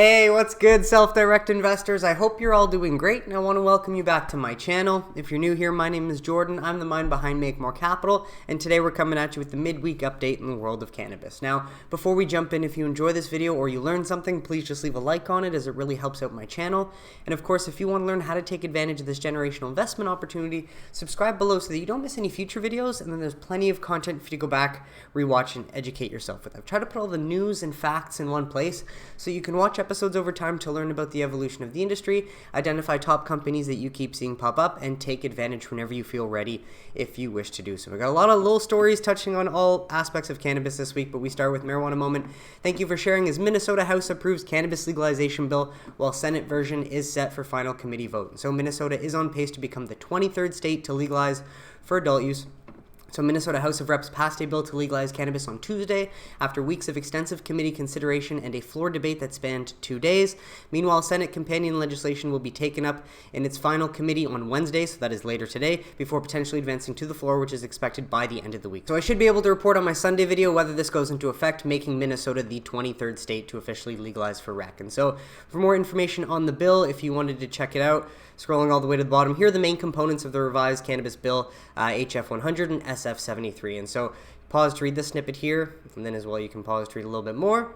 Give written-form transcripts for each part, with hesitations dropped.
Hey, what's good, self-direct investors? I hope you're all doing great, and I want to welcome you back to my channel. If you're new here, my name is Jordan. I'm the mind behind Make More Capital, and today we're coming at you with the midweek update in the world of cannabis. Now, before we jump in, if you enjoy this video or you learn something, please just leave a like on it, as it really helps out my channel. And of course, if you want to learn how to take advantage of this generational investment opportunity, subscribe below so that you don't miss any future videos, and then there's plenty of content for you to go back, rewatch, and educate yourself with. I've tried to put all the news and facts in one place so you can watch episodes over time to learn about the evolution of the industry, identify top companies that you keep seeing pop up, and take advantage whenever you feel ready if you wish to do so. We got a lot of little stories touching on all aspects of cannabis this week, but we start with marijuana moment. Thank you for sharing as Minnesota House approves cannabis legalization bill while Senate version is set for final committee vote. So Minnesota is on pace to become the 23rd state to legalize for adult use. So Minnesota House of Reps passed a bill to legalize cannabis on Tuesday after weeks of extensive committee consideration and a floor debate that spanned 2 days. Meanwhile, Senate companion legislation will be taken up in its final committee on Wednesday, so that is later today, before potentially advancing to the floor, which is expected by the end of the week. So I should be able to report on my Sunday video whether this goes into effect, making Minnesota the 23rd state to officially legalize for rec. And so for more information on the bill, if you wanted to check it out, scrolling all the way to the bottom, here are the main components of the revised cannabis bill, HF 100 and SF 73. And so pause to read the snippet here, and then as well you can pause to read a little bit more,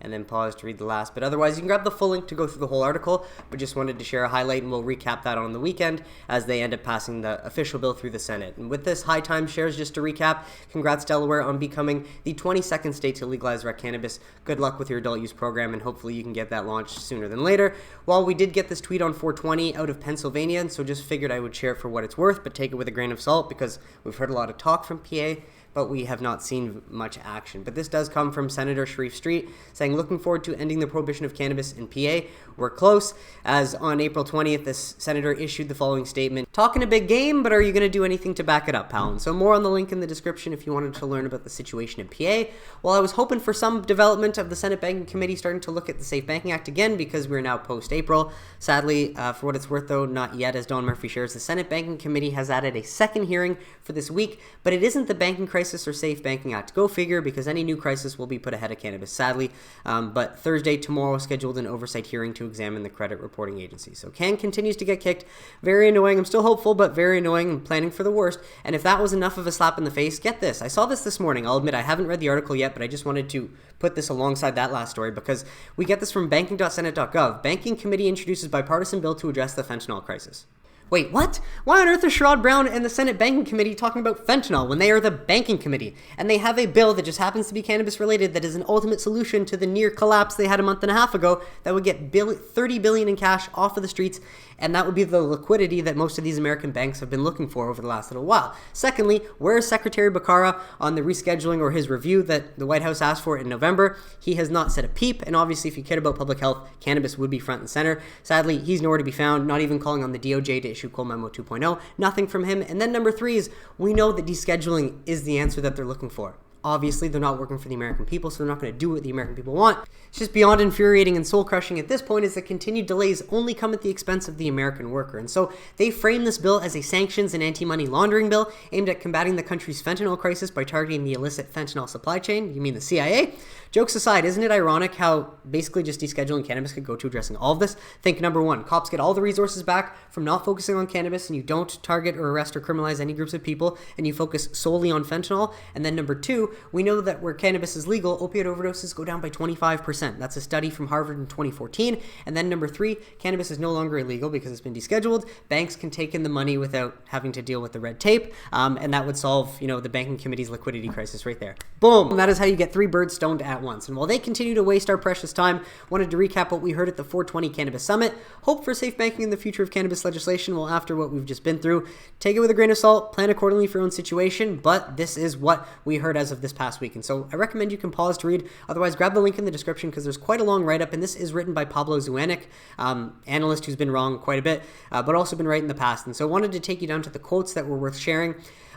and then pause to read the last bit. Otherwise, you can grab the full link to go through the whole article, but just wanted to share a highlight, and we'll recap that on the weekend as they end up passing the official bill through the Senate. And with this, high time shares, just to recap, congrats Delaware on becoming the 22nd state to legalize rec cannabis. Good luck with your adult use program, and hopefully you can get that launched sooner than later. While we did get this tweet on 420 out of Pennsylvania, and so just figured I would share it for what it's worth, but take it with a grain of salt, because we've heard a lot of talk from PA, but we have not seen much action. But this does come from Senator Sharif Street saying, looking forward to ending the prohibition of cannabis in PA. We're close, as on April 20th, this senator issued the following statement: talking a big game, but are you going to do anything to back it up, pal? And so more on the link in the description if you wanted to learn about the situation in PA. While I was hoping for some development of the Senate Banking Committee starting to look at the Safe Banking Act again, because we're now post-April. Sadly, for what it's worth though, not yet, as Don Murphy shares, the Senate Banking Committee has added a second hearing for this week, but it isn't the Banking Crisis or Safe Banking Act. Go figure, because any new crisis will be put ahead of cannabis, sadly. But Thursday, tomorrow, scheduled an oversight hearing to examine the credit reporting agency. So CAN continues to get kicked. Very annoying. I'm still hopeful, but very annoying and planning for the worst. And if that was enough of a slap in the face, get this. I saw this morning. I'll admit I haven't read the article yet, but I just wanted to put this alongside that last story, because we get this from banking.senate.gov. Banking Committee introduces bipartisan bill to address the fentanyl crisis. Wait, what? Why on earth is Sherrod Brown and the Senate Banking Committee talking about fentanyl when they are the Banking Committee? And they have a bill that just happens to be cannabis related that is an ultimate solution to the near collapse they had a month and a half ago that would get $30 billion in cash off of the streets, and that would be the liquidity that most of these American banks have been looking for over the last little while. Secondly, where is Secretary Bakara on the rescheduling or his review that the White House asked for in November? He has not said a peep, and obviously if you cared about public health, cannabis would be front and center. Sadly, he's nowhere to be found, not even calling on the DOJ to issue Quell Memo 2.0, nothing from him. And then number 3 is, we know that descheduling is the answer that they're looking for. Obviously, they're not working for the American people, so they're not going to do what the American people want. It's just beyond infuriating and soul-crushing at this point is that continued delays only come at the expense of the American worker. And so they frame this bill as a sanctions and anti-money laundering bill aimed at combating the country's fentanyl crisis by targeting the illicit fentanyl supply chain. You mean the CIA? Jokes aside, isn't it ironic how basically just descheduling cannabis could go to addressing all of this? Think number 1, cops get all the resources back from not focusing on cannabis, and you don't target or arrest or criminalize any groups of people, and you focus solely on fentanyl. And then number 2, we know that where cannabis is legal, opioid overdoses go down by 25%. That's a study from Harvard in 2014. And then number 3, cannabis is no longer illegal because it's been descheduled. Banks can take in the money without having to deal with the red tape, and that would solve, the Banking Committee's liquidity crisis right there. Boom! And that is how you get 3 birds stoned at once. And while they continue to waste our precious time, wanted to recap what we heard at the 420 Cannabis Summit. Hope for safe banking in the future of cannabis legislation. Well, after what we've just been through, take it with a grain of salt, plan accordingly for your own situation, but this is what we heard as of this past week. And so I recommend you can pause to read. Otherwise, grab the link in the description, because there's quite a long write-up, and this is written by Pablo Zuanic, analyst who's been wrong quite a bit, but also been right in the past. And so I wanted to take you down to the quotes that were worth sharing.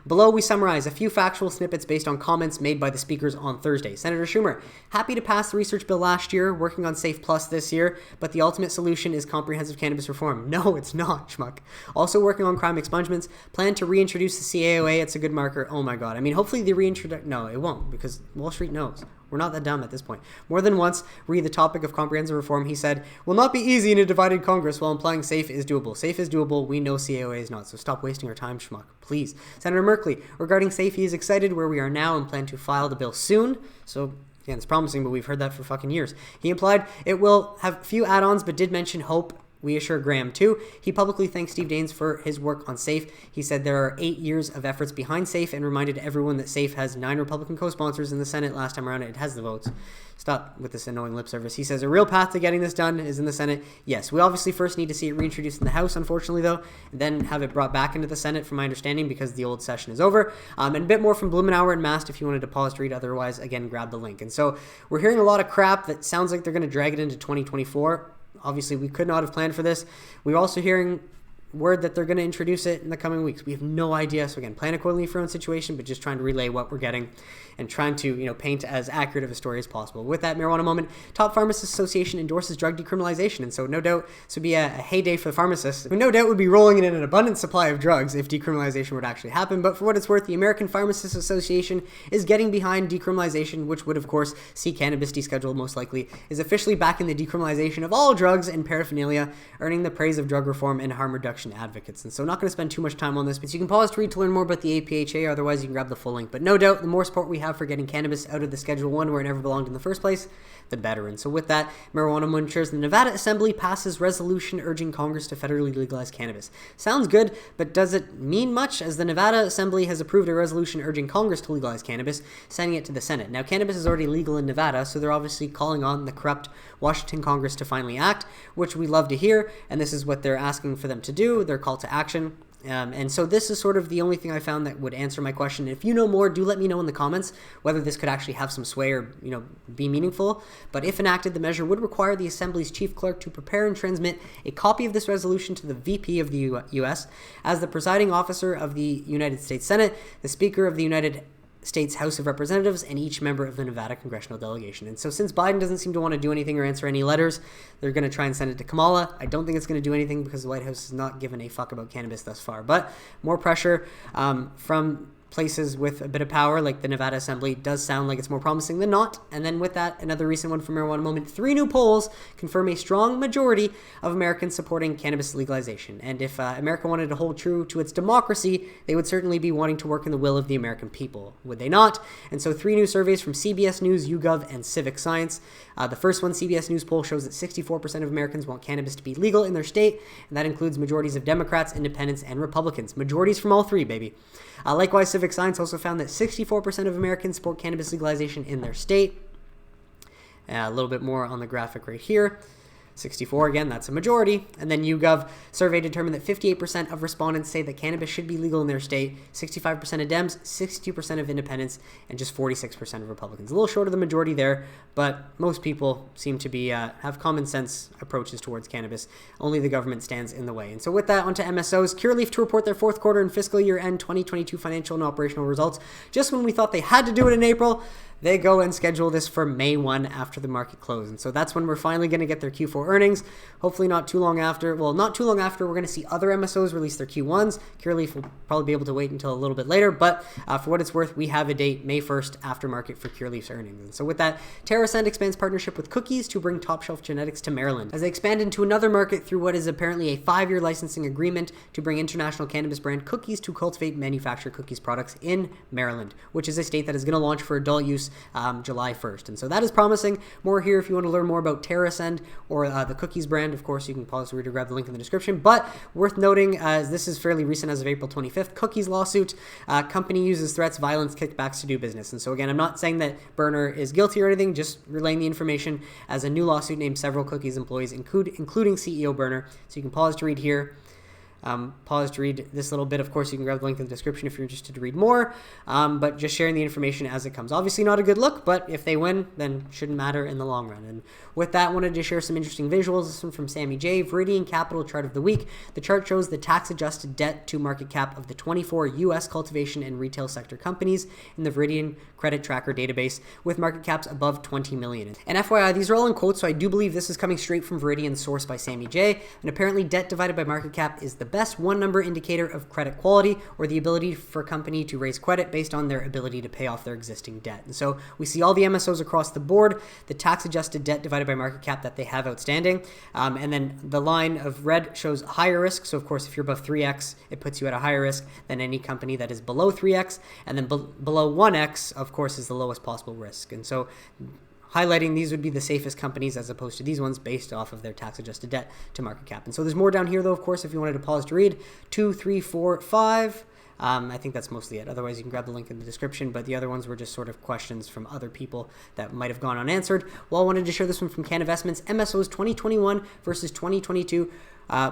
Below, we summarize a few factual snippets based on comments made by the speakers on Thursday. Senator Schumer, happy to pass the research bill last year, working on Safe Plus this year, but the ultimate solution is comprehensive cannabis reform. No, it's not, schmuck. Also working on crime expungements, plan to reintroduce the CAOA. It's a good marker. Oh my God. I mean, hopefully they reintroduce. No, it won't, because Wall Street knows. We're not that dumb at this point. More than once, re the topic of comprehensive reform, he said, will not be easy in a divided Congress, while implying safe is doable. Safe is doable. We know CAOA is not, so stop wasting our time, schmuck. Please. Senator Merkley, regarding safe, he is excited where we are now and plan to file the bill soon. So, again, it's promising, but we've heard that for fucking years. He implied it will have few add-ons, but did mention hope. We assure Graham too. He publicly thanked Steve Daines for his work on SAFE. He said there are 8 years of efforts behind SAFE and reminded everyone that SAFE has 9 Republican co-sponsors in the Senate. Last time around, it has the votes. Stop with this annoying lip service. He says a real path to getting this done is in the Senate. Yes, we obviously first need to see it reintroduced in the House, unfortunately, though, and then have it brought back into the Senate, from my understanding, because the old session is over. And a bit more from Blumenauer and Mast if you wanted to pause to read. Otherwise, again, grab the link. And so we're hearing a lot of crap that sounds like they're going to drag it into 2024. Obviously, we could not have planned for this. We're also hearing word that they're going to introduce it in the coming weeks. We have no idea. So again, plan accordingly for your own situation, but just trying to relay what we're getting and trying to, paint as accurate of a story as possible. With that, Marijuana Moment, Top Pharmacists Association endorses drug decriminalization. And so no doubt this would be a heyday for the pharmacists, who no doubt would be rolling in an abundant supply of drugs if decriminalization would actually happen. But for what it's worth, the American Pharmacists Association is getting behind decriminalization, which would, of course, see cannabis descheduled most likely, is officially backing the decriminalization of all drugs and paraphernalia, earning the praise of drug reform and harm reduction advocates. And so not going to spend too much time on this, but you can pause to read to learn more about the APHA, otherwise you can grab the full link. But no doubt, the more support we have for getting cannabis out of the Schedule 1 where it never belonged in the first place, the better. And so with that, Marijuana Moment ensures the Nevada Assembly passes resolution urging Congress to federally legalize cannabis. Sounds good, but does it mean much, as the Nevada Assembly has approved a resolution urging Congress to legalize cannabis, sending it to the Senate. Now, cannabis is already legal in Nevada, so they're obviously calling on the corrupt Washington Congress to finally act, which we love to hear, and this is what they're asking for them to do, their call to action. And so this is sort of the only thing I found that would answer my question. If you know more, do let me know in the comments whether this could actually have some sway or, be meaningful. But if enacted, the measure would require the Assembly's chief clerk to prepare and transmit a copy of this resolution to the VP of the U.S. as the presiding officer of the United States Senate, the Speaker of the United States House of Representatives, and each member of the Nevada congressional delegation. And so since Biden doesn't seem to want to do anything or answer any letters, they're going to try and send it to Kamala. I don't think it's going to do anything because the White House has not given a fuck about cannabis thus far. But more pressure from places with a bit of power, like the Nevada Assembly, does sound like it's more promising than not. And then with that, another recent one from Marijuana Moment, 3 new polls confirm a strong majority of Americans supporting cannabis legalization. And if America wanted to hold true to its democracy, they would certainly be wanting to work in the will of the American people, would they not? And so 3 new surveys from CBS News, YouGov, and Civic Science. The first one, CBS News poll, shows that 64% of Americans want cannabis to be legal in their state, and that includes majorities of Democrats, Independents, and Republicans. Majorities from all 3, baby. Likewise, Civic Science also found that 64% of Americans support cannabis legalization in their state. A little bit more on the graphic right here. 64, again, that's a majority. And then YouGov survey determined that 58% of respondents say that cannabis should be legal in their state, 65% of Dems, 62% of Independents, and just 46% of Republicans. A little short of the majority there, but most people seem to be have common sense approaches towards cannabis. Only the government stands in the way. And so with that, onto MSOs. Curaleaf to report their 4th quarter and fiscal year end 2022 financial and operational results. Just when we thought they had to do it in April, they go and schedule this for May 1 after the market close. And so that's when we're finally going to get their Q4 earnings. Hopefully not too long after. Well, not too long after, we're going to see other MSOs release their Q1s. Curaleaf will probably be able to wait until a little bit later. But for what it's worth, we have a date, May 1st, after market for Curaleaf's earnings. And so with that, TerrAscend expands partnership with Cookies to bring top-shelf genetics to Maryland, as they expand into another market through what is apparently a 5-year licensing agreement to bring international cannabis brand Cookies to cultivate and manufacture Cookies products in Maryland, which is a state that is going to launch for adult use July 1st. And so that is promising. More here if you want to learn more about TerrAscend or the Cookies brand. Of course, you can pause the reader, grab the link in the description. But worth noting, as this is fairly recent as of April 25th, Cookies lawsuit, company uses threats, violence, kickbacks to do business. And so again, I'm not saying that Berner is guilty or anything, just relaying the information, as a new lawsuit named several Cookies employees, including CEO Berner. So you can pause to read here. Pause to read this little bit. Of course, you can grab the link in the description if you're interested to read more, but just sharing the information as it comes. Obviously not a good look, but if they win, then shouldn't matter in the long run. And with that, I wanted to share some interesting visuals. This one from Sammy J. Viridian Capital Chart of the Week. The chart shows the tax-adjusted debt to market cap of the 24 U.S. cultivation and retail sector companies in the Viridian Credit Tracker database, with market caps above 20 million. And FYI, these are all in quotes, so I do believe this is coming straight from Viridian, sourced by Sammy J. And apparently, debt divided by market cap is the best one-number indicator of credit quality, or the ability for a company to raise credit based on their ability to pay off their existing debt. And so we see all the MSOs across the board, the tax-adjusted debt divided by market cap that they have outstanding, and then the line of red shows higher risk. So of course, if you're above 3x, it puts you at a higher risk than any company that is below 3x, and then below 1x, of course, is the lowest possible risk. And so highlighting these would be the safest companies as opposed to these ones based off of their tax-adjusted debt to market cap. And so there's more down here, though, of course, if you wanted to pause to read. 2, 3, 4, 5. I think that's mostly it. Otherwise, you can grab the link in the description, but the other ones were just sort of questions from other people that might have gone unanswered. Well, I wanted to share this one from Cannabis, MSOs 2021 versus 2022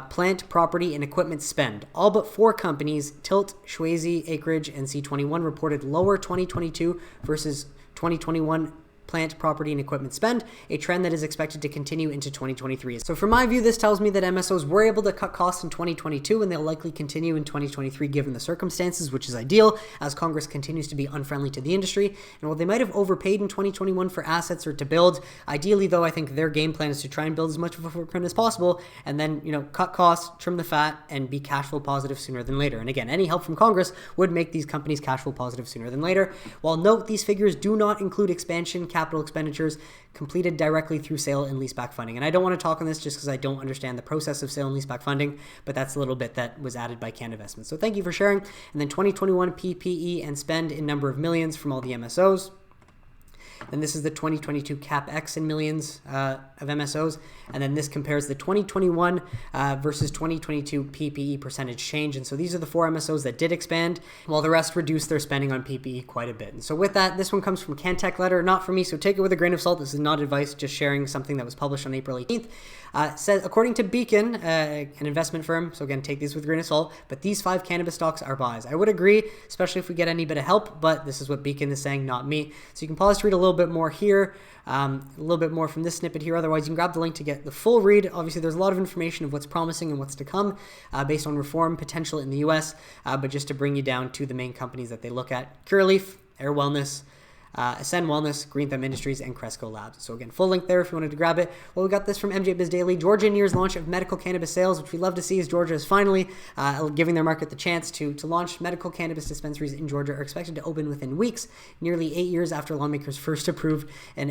plant, property, and equipment spend. All but 4 companies, Tilt, Schwazy, Acreage, and C21, reported lower 2022 versus 2021 plant, property, and equipment spend, a trend that is expected to continue into 2023. So from my view, this tells me that MSOs were able to cut costs in 2022, and they'll likely continue in 2023 given the circumstances, which is ideal as Congress continues to be unfriendly to the industry. And while they might have overpaid in 2021 for assets or to build, ideally though, I think their game plan is to try and build as much of a footprint as possible, and then, cut costs, trim the fat, and be cash flow positive sooner than later. And again, any help from Congress would make these companies cash flow positive sooner than later. While note, these figures do not include expansion capital expenditures completed directly through sale and leaseback funding. And I don't want to talk on this just because I don't understand the process of sale and leaseback funding, but that's a little bit that was added by Cannabis. So thank you for sharing. And then 2021 PPE and spend in number of millions from all the MSOs. Then this is the 2022 CapEx in millions of MSOs. And then this compares the 2021 versus 2022 PPE percentage change. And so these are the 4 MSOs that did expand, while the rest reduced their spending on PPE quite a bit. And so with that, this one comes from Cantech Letter, not from me, so take it with a grain of salt. This is not advice, just sharing something that was published on April 18th. Says, according to Beacon, an investment firm, so again, take these with a grain of salt, but these 5 cannabis stocks are buys. I would agree, especially if we get any bit of help, but this is what Beacon is saying, not me. So you can pause to read a little bit more here, a little bit more from this snippet here. Otherwise, you can grab the link to get the full read. Obviously, there's a lot of information of what's promising and what's to come based on reform potential in the U.S., but just to bring you down to the main companies that they look at: Curaleaf, Air Wellness, Ascend Wellness, Green Thumb Industries, and Cresco Labs. So again, full link there if you wanted to grab it. Well, we got this from MJ Biz Daily. Georgia nears launch of medical cannabis sales, which we love to see as Georgia is finally giving their market the chance to launch medical cannabis dispensaries in Georgia, are expected to open within weeks, nearly 8 years after lawmakers first approved a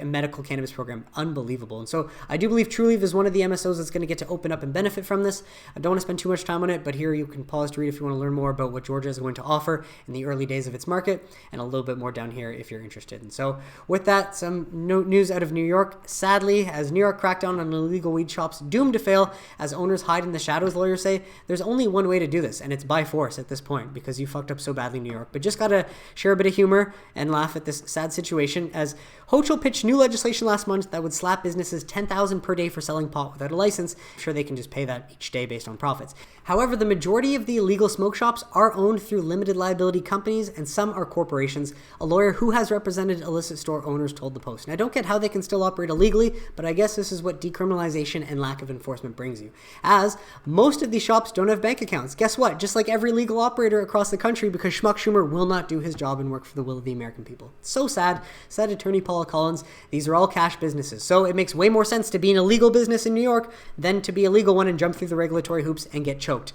medical cannabis program. Unbelievable. And so I do believe Trulieve is one of the MSOs that's going to get to open up and benefit from this. I don't want to spend too much time on it, but here you can pause to read if you want to learn more about what Georgia is going to offer in the early days of its market, and a little bit more down here if you're interested. And so with that, some news out of New York. Sadly, as New York crackdown on illegal weed shops doomed to fail as owners hide in the shadows, lawyers say, there's only one way to do this, and it's by force at this point because you fucked up so badly, New York. But just gotta share a bit of humor and laugh at this sad situation, as Hochul pitched new legislation last month that would slap businesses $10,000 per day for selling pot without a license. I'm sure they can just pay that each day based on profits. However, the majority of the illegal smoke shops are owned through limited liability companies, and some are corporations. A lawyer who has represented illicit store owners told the Post. And I don't get how they can still operate illegally, but I guess this is what decriminalization and lack of enforcement brings you. As most of these shops don't have bank accounts. Guess what? Just like every legal operator across the country, because Schmuck Schumer will not do his job and work for the will of the American people. So sad. Said attorney Paula Collins. These are all cash businesses. So it makes way more sense to be an illegal business in New York than to be a legal one and jump through the regulatory hoops and get choked.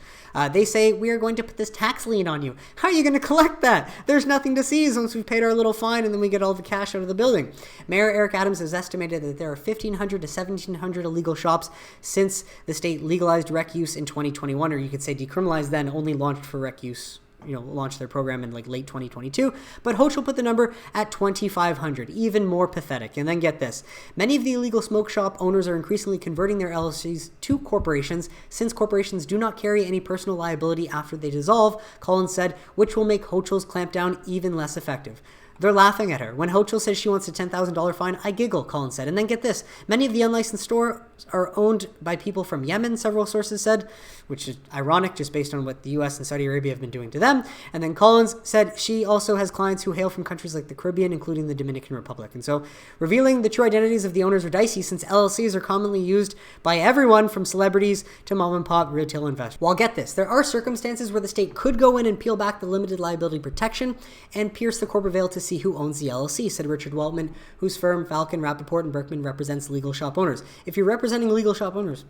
They say, we are going to put this tax lien on you. How are you going to collect that? There's nothing to seize once we've paid our little fine and then we get all the cash out of the building. Mayor Eric Adams has estimated that there are 1,500 to 1,700 illegal shops since the state legalized rec use in 2021, or you could say decriminalized then, only launched for rec use, launched their program in like late 2022. But Hochul put the number at 2,500, even more pathetic. And then get this. Many of the illegal smoke shop owners are increasingly converting their LLCs to corporations, since corporations do not carry any personal liability after they dissolve, Collins said, which will make Hochul's clampdown even less effective. They're laughing at her. When Hochul says she wants a $10,000 fine, I giggle, Collins said. And then get this. Many of the unlicensed stores are owned by people from Yemen, several sources said, which is ironic just based on what the U.S. and Saudi Arabia have been doing to them. And then Collins said she also has clients who hail from countries like the Caribbean, including the Dominican Republic. And so revealing the true identities of the owners are dicey, since LLCs are commonly used by everyone from celebrities to mom and pop retail investors. Well, get this. There are circumstances where the state could go in and peel back the limited liability protection and pierce the corporate veil to see who owns the LLC, said Richard Waltman, whose firm Falcon, Rappaport, and Berkman represents legal shop owners. If you're representing legal shop owners,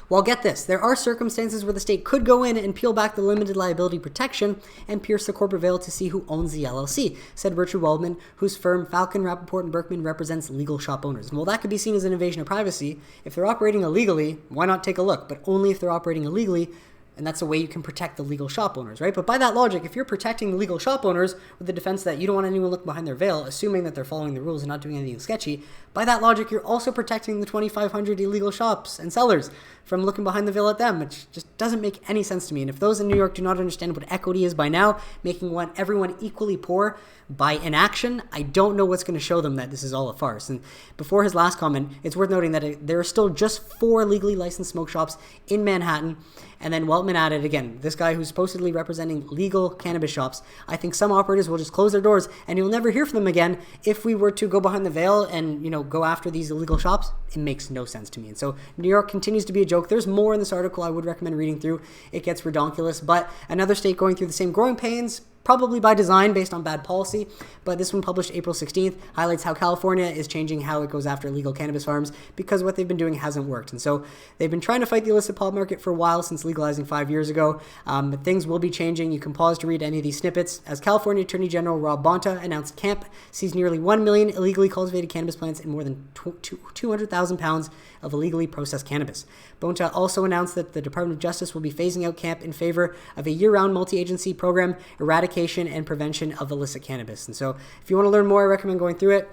Well, get this, there are circumstances where the state could go in and peel back the limited liability protection and pierce the corporate veil to see who owns the LLC, said Richard Waldman, whose firm Falcon, Rappaport, and Berkman represents legal shop owners. And while that could be seen as an invasion of privacy, if they're operating illegally, why not take a look? But only if they're operating illegally, and that's a way you can protect the legal shop owners, right? But by that logic, if you're protecting the legal shop owners with the defense that you don't want anyone looking behind their veil, assuming that they're following the rules and not doing anything sketchy, by that logic, you're also protecting the 2,500 illegal shops and sellers from looking behind the veil at them, which just doesn't make any sense to me. And if those in New York do not understand what equity is by now, making everyone equally poor by inaction, I don't know what's going to show them that this is all a farce. And before his last comment, it's worth noting that there are still just 4 legally licensed smoke shops in Manhattan. And then Weltman added, again, this guy who's supposedly representing legal cannabis shops, I think some operators will just close their doors and you'll never hear from them again if we were to go behind the veil and, go after these illegal shops. It makes no sense to me. And so New York continues to be a joke. There's more in this article I would recommend reading through. It gets redonkulous, but another state going through the same growing pains, probably by design based on bad policy, but this one published April 16th highlights how California is changing how it goes after illegal cannabis farms because what they've been doing hasn't worked. And so they've been trying to fight the illicit pot market for a while since legalizing 5 years ago, but things will be changing. You can pause to read any of these snippets. As California Attorney General Rob Bonta announced, Hemp seized nearly 1 million illegally cultivated cannabis plants and more than 200,000 pounds of illegally processed cannabis. Bonta also announced that the Department of Justice will be phasing out Hemp in favor of a year-round multi-agency program, eradication and prevention of illicit cannabis. And so if you want to learn more, I recommend going through it.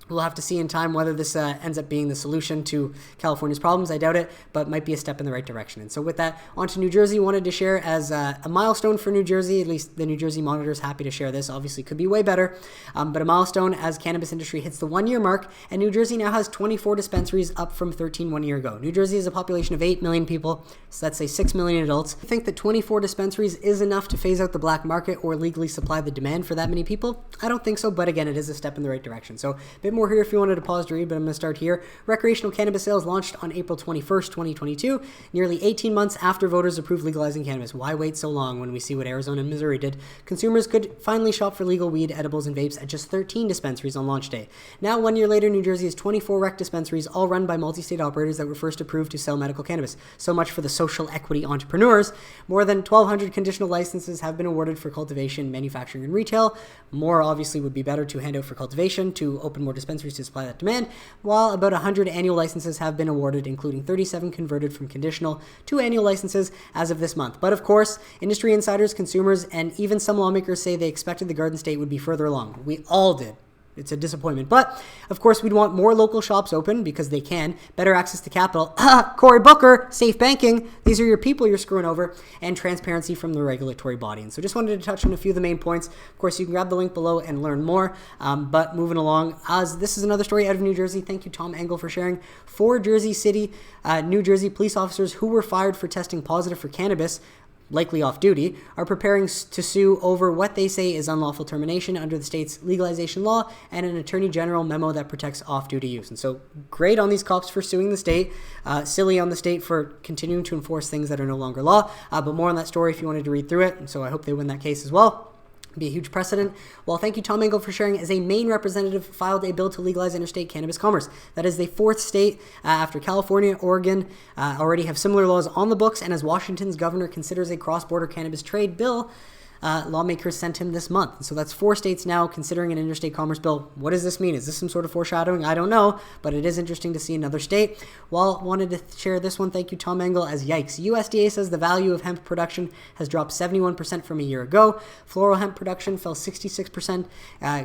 We'll have to see in time whether this ends up being the solution to California's problems. I doubt it, but might be a step in the right direction. And so with that, on to New Jersey. Wanted to share as a milestone for New Jersey, at least the New Jersey Monitor is happy to share this. Obviously, could be way better, but a milestone as cannabis industry hits the 1 year mark, and New Jersey now has 24 dispensaries, up from 13 1 year ago. New Jersey has a population of 8 million people, so that's say 6 million adults. I think that 24 dispensaries is enough to phase out the black market or legally supply the demand for that many people. I don't think so, but again, it is a step in the right direction. So a bit more here if you wanted to pause to read, but I'm going to start here. Recreational cannabis sales launched on April 21st, 2022, nearly 18 months after voters approved legalizing cannabis. Why wait so long when we see what Arizona and Missouri did? Consumers could finally shop for legal weed, edibles, and vapes at just 13 dispensaries on launch day. Now, 1 year later, New Jersey has 24 rec dispensaries, all run by multi-state operators that were first approved to sell medical cannabis. So much for the social equity entrepreneurs. More than 1,200 conditional licenses have been awarded for cultivation, manufacturing, and retail. More obviously would be better to hand out for cultivation, to open more dispensaries to supply that demand, while about 100 annual licenses have been awarded, including 37 converted from conditional to annual licenses as of this month. But of course, industry insiders, consumers, and even some lawmakers say they expected the Garden State would be further along. We all did. It's a disappointment. But, of course, we'd want more local shops open because they can. Better access to capital. Cory Booker, safe banking. These are your people you're screwing over. And transparency from the regulatory body. And so just wanted to touch on a few of the main points. Of course, you can grab the link below and learn more. But moving along, as this is another story out of New Jersey. Thank you, Tom Engel, for sharing. 4 Jersey City, New Jersey police officers who were fired for testing positive for cannabis, likely off-duty, are preparing to sue over what they say is unlawful termination under the state's legalization law and an attorney general memo that protects off-duty use. And so great on these cops for suing the state, silly on the state for continuing to enforce things that are no longer law, but more on that story if you wanted to read through it. And so I hope they win that case as well. Be a huge precedent. Well, thank you, Tom Engel, for sharing. As a Maine representative, filed a bill to legalize interstate cannabis commerce. That is the 4th state after California, Oregon already have similar laws on the books, and as Washington's governor considers a cross-border cannabis trade bill, lawmakers sent him this month. And so that's 4 states now considering an interstate commerce bill. What does this mean? Is this some sort of foreshadowing? I don't know, but it is interesting to see another state. Well, wanted to share this one. Thank you, Tom Engel, as yikes. USDA says the value of hemp production has dropped 71% from a year ago. Floral hemp production fell 66%.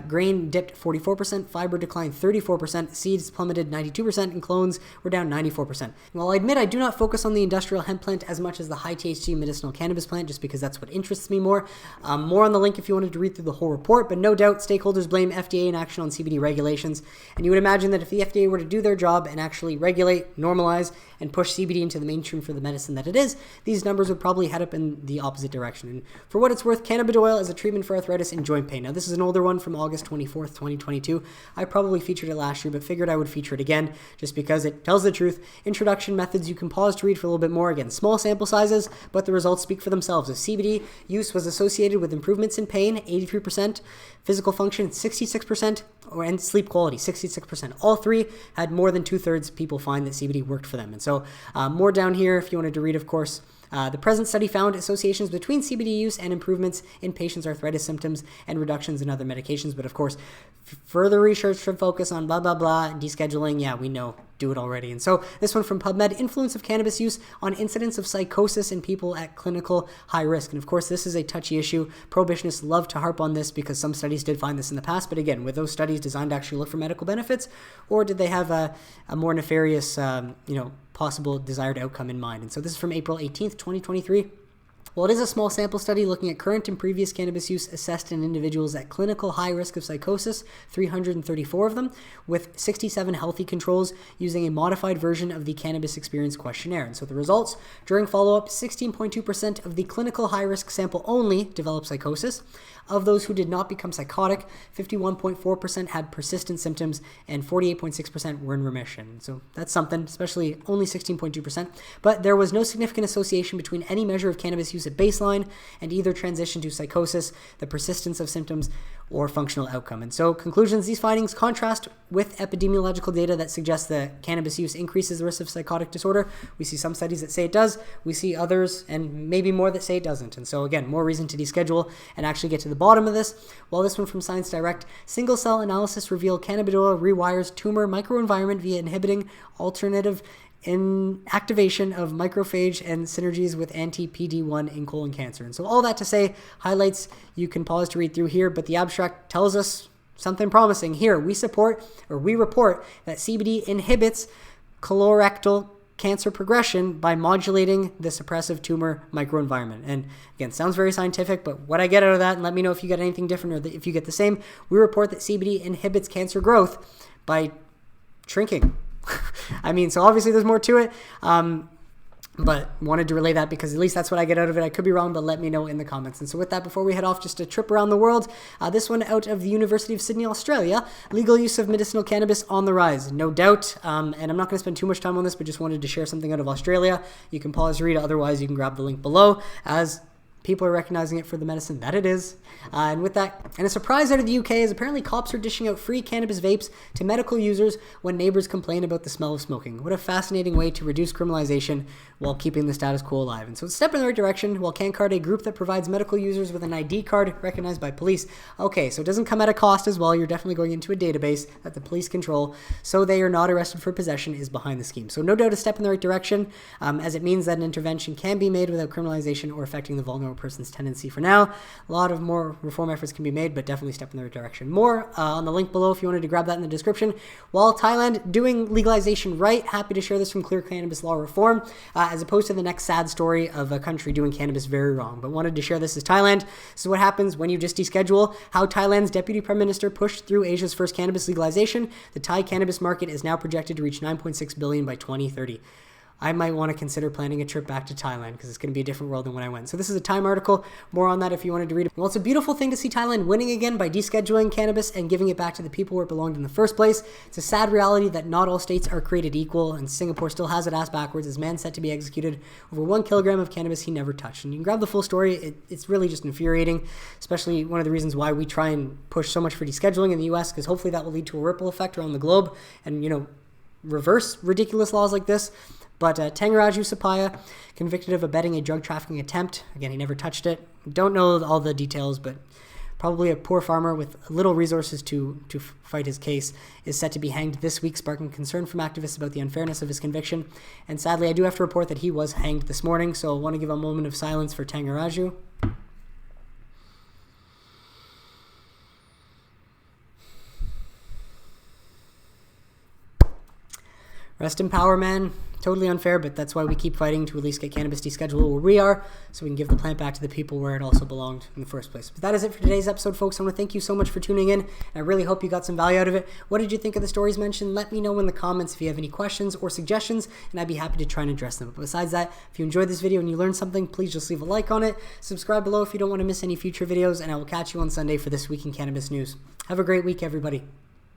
Grain dipped 44%. Fiber declined 34%. Seeds plummeted 92%. And clones were down 94%. While I admit I do not focus on the industrial hemp plant as much as the high THC medicinal cannabis plant, just because that's what interests me more. More on the link if you wanted to read through the whole report, but no doubt stakeholders blame FDA inaction on CBD regulations, and you would imagine that if the FDA were to do their job and actually regulate, normalize, and push CBD into the mainstream for the medicine that it is, these numbers would probably head up in the opposite direction. And for what it's worth, cannabidiol is a treatment for arthritis and joint pain. Now, this is an older one from August 24th, 2022. I probably featured it last year, but figured I would feature it again just because it tells the truth. Introduction methods, you can pause to read for a little bit more. Again, small sample sizes, but the results speak for themselves. If CBD use was associated associated with improvements in pain, 83%, physical function, 66%, and sleep quality, 66%. All three had more than 2/3 people find that CBD worked for them. And so more down here if you wanted to read, of course. The present study found associations between CBD use and improvements in patients' arthritis symptoms and reductions in other medications. But of course, further research should focus on blah, blah, blah, descheduling. Yeah, we know, do it already. And so this one from PubMed, influence of cannabis use on incidence of psychosis in people at clinical high risk. And of course, this is a touchy issue. Prohibitionists love to harp on this because some studies did find this in the past. But again, were those studies designed to actually look for medical benefits, or did they have a more nefarious, possible desired outcome in mind? And so this is from April 18th, 2023. Well, it is a small sample study looking at current and previous cannabis use assessed in individuals at clinical high risk of psychosis, 334 of them, with 67 healthy controls using a modified version of the Cannabis Experience Questionnaire. And so the results, during follow-up, 16.2% of the clinical high risk sample only developed psychosis. Of those who did not become psychotic, 51.4% had persistent symptoms and 48.6% were in remission. So that's something, especially only 16.2%. But there was no significant association between any measure of cannabis use at baseline and either transition to psychosis, the persistence of symptoms, or functional outcome. And so conclusions, these findings contrast with epidemiological data that suggests that cannabis use increases the risk of psychotic disorder. We see some studies that say it does. We see others and maybe more that say it doesn't. And so again, more reason to deschedule and actually get to the bottom of this. Well, this one from Science Direct, single cell analysis revealed cannabidiol rewires tumor microenvironment via inhibiting alternative in activation of macrophage and synergies with anti-PD-1 in colon cancer. And so all that to say, highlights you can pause to read through here, but the abstract tells us something promising. Here, we report that CBD inhibits colorectal cancer progression by modulating the suppressive tumor microenvironment. And again, sounds very scientific, but what I get out of that, and let me know if you get anything different or if you get the same, we report that CBD inhibits cancer growth by shrinking. I mean, so obviously there's more to it, but wanted to relay that because at least that's what I get out of it. I could be wrong, but let me know in the comments. And so with that, before we head off, just a trip around the world, this one out of the University of Sydney, Australia, legal use of medicinal cannabis on the rise, no doubt. And I'm not going to spend too much time on this, but just wanted to share something out of Australia. You can pause to read it. Otherwise, you can grab the link below as people are recognizing it for the medicine that it is. And with that, and a surprise out of the UK is apparently cops are dishing out free cannabis vapes to medical users when neighbors complain about the smell of smoking. What a fascinating way to reduce criminalization while keeping the status quo alive. And so it's a step in the right direction. While CanCard, a group that provides medical users with an ID card recognized by police. Okay, so it doesn't come at a cost as well. You're definitely going into a database that the police control, so they are not arrested for possession is behind the scheme. So no doubt a step in the right direction, as it means that an intervention can be made without criminalization or affecting the vulnerable person's tendency. For now, a lot of more reform efforts can be made, but definitely step in the right direction. More on the link below if you wanted to grab that in the description. While Thailand doing legalization right, happy to share this from Clear Cannabis Law Reform, as opposed to the next sad story of a country doing cannabis very wrong. But wanted to share this as Thailand. This is what happens when you just deschedule. How Thailand's Deputy Prime Minister pushed through Asia's first cannabis legalization. The Thai cannabis market is now projected to reach $9.6 billion by 2030. I might want to consider planning a trip back to Thailand because it's going to be a different world than when I went. So this is a Time article. More on that if you wanted to read it. Well, it's a beautiful thing to see Thailand winning again by descheduling cannabis and giving it back to the people where it belonged in the first place. It's a sad reality that not all states are created equal, and Singapore still has it ass backwards as man set to be executed over 1 kilogram of cannabis he never touched. And you can grab the full story. It's really just infuriating, especially one of the reasons why we try and push so much for descheduling in the U.S., because hopefully that will lead to a ripple effect around the globe and, reverse ridiculous laws like this. But Tangiraju Sapaya, convicted of abetting a drug trafficking attempt. Again, he never touched it. Don't know all the details, but probably a poor farmer with little resources to fight his case, is set to be hanged this week, sparking concern from activists about the unfairness of his conviction. And sadly, I do have to report that he was hanged this morning, so I want to give a moment of silence for Tangiraju. Rest in power, man. Totally unfair, but that's why we keep fighting to at least get cannabis descheduled where we are, so we can give the plant back to the people where it also belonged in the first place. But that is it for today's episode, folks. I want to thank you so much for tuning in, and I really hope you got some value out of it. What did you think of the stories mentioned? Let me know in the comments if you have any questions or suggestions, and I'd be happy to try and address them. But besides that, if you enjoyed this video and you learned something, please just leave a like on it. Subscribe below if you don't want to miss any future videos, and I will catch you on Sunday for This Week in Cannabis News. Have a great week, everybody.